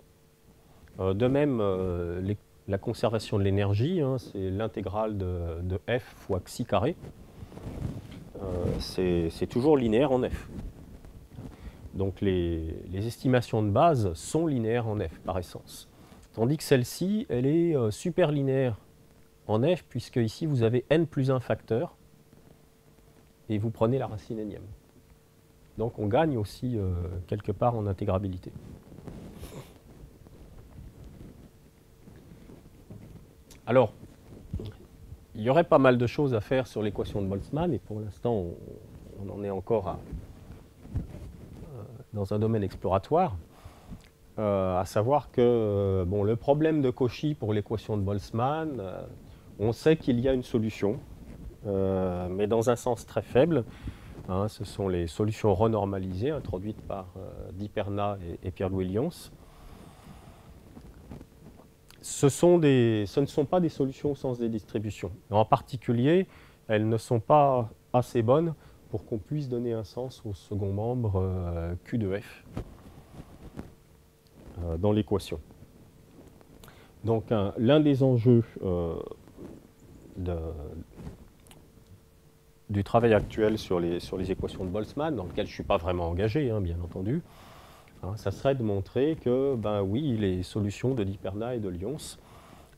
De même, la conservation de l'énergie, c'est l'intégrale de f fois xi carré, c'est toujours linéaire en f. Donc les estimations de base sont linéaires en f par essence. Tandis que celle-ci, elle est super linéaire en f, puisque ici vous avez n plus 1 facteur, et vous prenez la racine énième. Donc on gagne aussi quelque part en intégrabilité. Alors, il y aurait pas mal de choses à faire sur l'équation de Boltzmann, et pour l'instant, on en est encore dans un domaine exploratoire, à savoir que bon, le problème de Cauchy pour l'équation de Boltzmann, on sait qu'il y a une solution, mais dans un sens très faible. Hein, ce sont les solutions renormalisées introduites par Di-Perna et Pierre-Louis Lyons. Ce ne sont pas des solutions au sens des distributions. En particulier, elles ne sont pas assez bonnes pour qu'on puisse donner un sens au second membre Q de F dans l'équation. Donc l'un des enjeux du travail actuel sur les équations de Boltzmann, dans lequel je ne suis pas vraiment engagé, hein, bien entendu, hein, ça serait de montrer que, ben oui, les solutions de Di-Perna et de Lyons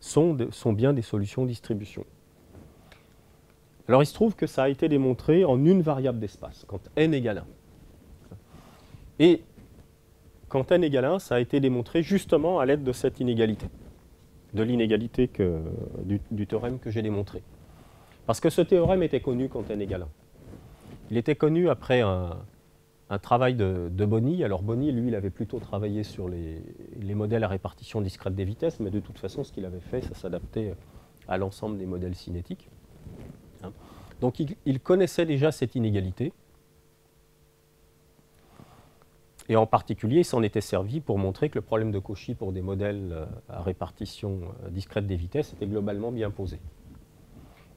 sont bien des solutions distribution. Alors il se trouve que ça a été démontré en une variable d'espace, quand n égale 1. Et quand n égale 1, ça a été démontré justement à l'aide de cette inégalité, de l'inégalité du théorème que j'ai démontré. Parce que ce théorème était connu quand n égale 1. Il était connu après un travail de Boni. Alors Boni, lui, il avait plutôt travaillé sur les modèles à répartition discrète des vitesses, mais de toute façon, ce qu'il avait fait, ça s'adaptait à l'ensemble des modèles cinétiques. Hein. Donc il connaissait déjà cette inégalité. Et en particulier, il s'en était servi pour montrer que le problème de Cauchy pour des modèles à répartition discrète des vitesses était globalement bien posé.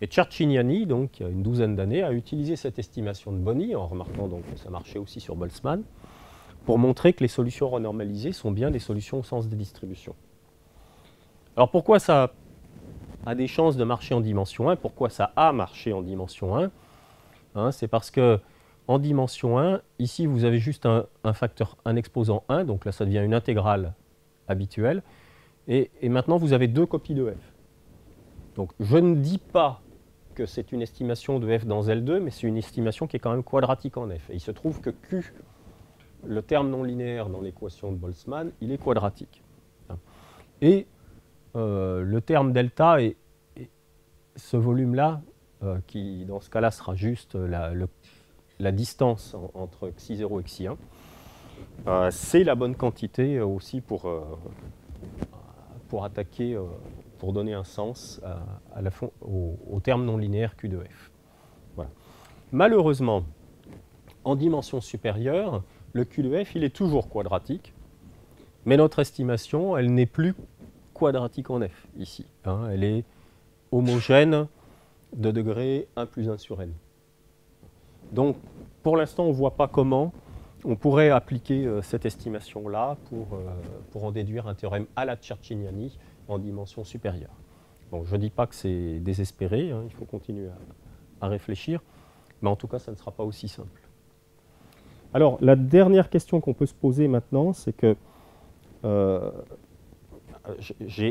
Et Cerciniani, donc, il y a une douzaine d'années, a utilisé cette estimation de Boni, en remarquant donc que ça marchait aussi sur Boltzmann, pour montrer que les solutions renormalisées sont bien des solutions au sens des distributions. Alors pourquoi ça a des chances de marcher en dimension 1 ? Pourquoi ça a marché en dimension 1 ? Hein, c'est parce que en dimension 1, ici vous avez juste un facteur, un exposant 1, donc là ça devient une intégrale habituelle, et maintenant vous avez deux copies de f. Donc je ne dis pas que c'est une estimation de f dans L2, mais c'est une estimation qui est quand même quadratique en f. Et il se trouve que Q, le terme non linéaire dans l'équation de Boltzmann, il est quadratique. Et le terme delta est ce volume-là, qui dans ce cas-là sera juste la distance entre xi0 et xi1, c'est la bonne quantité aussi pour attaquer, pour donner un sens au terme non linéaire Q de f. Voilà. Malheureusement, en dimension supérieure, le Q de f, il est toujours quadratique, mais notre estimation, elle n'est plus quadratique en f, ici. Hein, elle est homogène de degré 1 plus 1 sur n. Donc, pour l'instant, on ne voit pas comment on pourrait appliquer cette estimation-là pour en déduire un théorème à la Cerciniani en dimension supérieure. Bon, je ne dis pas que c'est désespéré, hein, il faut continuer à réfléchir, mais en tout cas, ça ne sera pas aussi simple. Alors, la dernière question qu'on peut se poser maintenant, c'est que il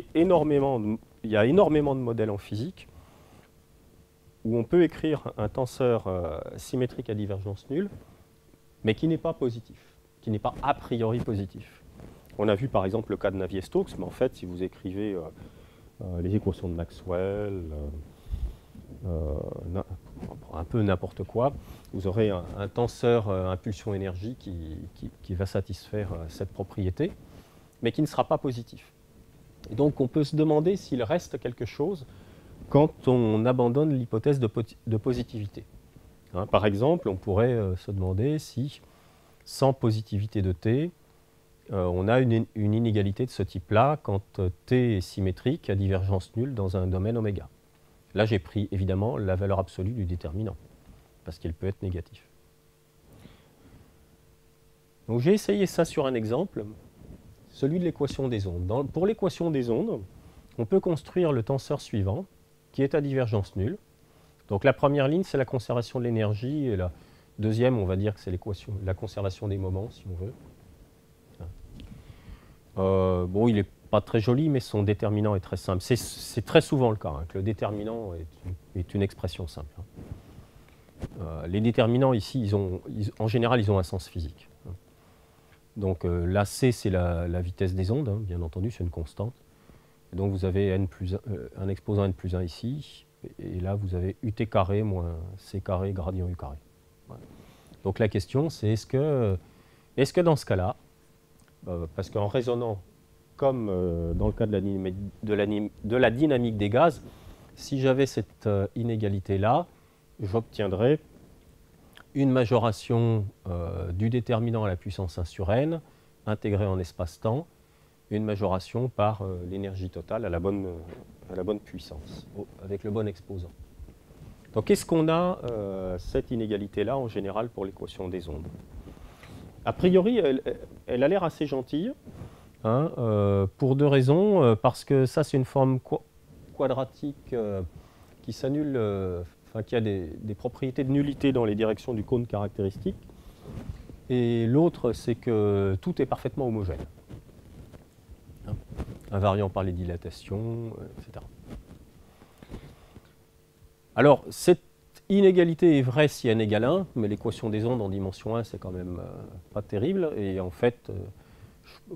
y a énormément de modèles en physique où on peut écrire un tenseur symétrique à divergence nulle, mais qui n'est pas positif, qui n'est pas a priori positif. On a vu par exemple le cas de Navier-Stokes, mais en fait, si vous écrivez les équations de Maxwell, un peu n'importe quoi, vous aurez un tenseur impulsion-énergie qui va satisfaire cette propriété, mais qui ne sera pas positif. Et donc on peut se demander s'il reste quelque chose quand on abandonne l'hypothèse de positivité. Hein, par exemple, on pourrait se demander si, sans positivité de t, on a une inégalité de ce type-là quand t est symétrique à divergence nulle dans un domaine oméga. Là, j'ai pris évidemment la valeur absolue du déterminant, parce qu'il peut être négatif. Donc j'ai essayé ça sur un exemple, celui de l'équation des ondes. Pour l'équation des ondes, on peut construire le tenseur suivant, qui est à divergence nulle. Donc la première ligne, c'est la conservation de l'énergie, et la deuxième, on va dire que c'est la conservation des moments, si on veut. Bon, il n'est pas très joli, mais son déterminant est très simple. C'est très souvent le cas, hein, que le déterminant est une expression simple. Les déterminants, ici, en général, ils ont un sens physique. Donc la c, c'est la vitesse des ondes, hein, bien entendu, c'est une constante. Et donc vous avez un exposant n plus 1 ici, Et là, vous avez ut carré moins c carré gradient u carré. Voilà. Donc la question, c'est est-ce que dans ce cas-là, parce qu'en raisonnant comme dans le cas de la dynamique des gaz, si j'avais cette inégalité-là, j'obtiendrais une majoration du déterminant à la puissance 1 sur n, intégrée en espace-temps, une majoration par l'énergie totale à la bonne puissance, avec le bon exposant. Donc, est-ce qu'on a cette inégalité-là en général pour l'équation des ondes? A priori, elle a l'air assez gentille, hein, pour deux raisons. Parce que ça, c'est une forme quadratique qui s'annule, qui a des propriétés de nullité dans les directions du cône caractéristique. Et l'autre, c'est que tout est parfaitement homogène, hein, invariant par les dilatations, etc. Alors, cette inégalité est vraie si n égale 1, mais l'équation des ondes en dimension 1, c'est quand même pas terrible. Et en fait,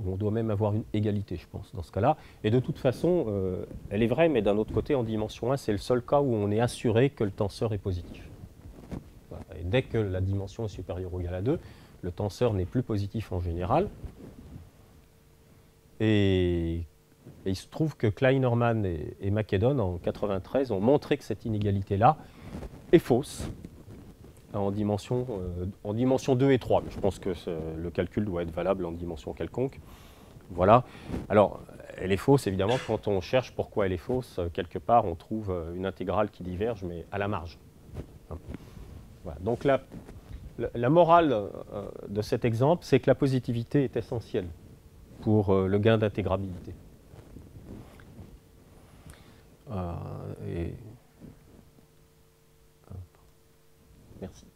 on doit même avoir une égalité, je pense, dans ce cas-là. Et de toute façon, elle est vraie, mais d'un autre côté, en dimension 1, c'est le seul cas où on est assuré que le tenseur est positif. Voilà. Et dès que la dimension est supérieure ou égale à 2, le tenseur n'est plus positif en général. Et il se trouve que Klein-Norman et Macedon, en 1993, ont montré que cette inégalité-là est fausse en dimension 2 et 3. Mais je pense que le calcul doit être valable en dimension quelconque. Voilà. Alors, elle est fausse, évidemment, quand on cherche pourquoi elle est fausse. Quelque part, on trouve une intégrale qui diverge, mais à la marge. Voilà. Donc, la morale de cet exemple, c'est que la positivité est essentielle pour le gain d'intégrabilité. Merci.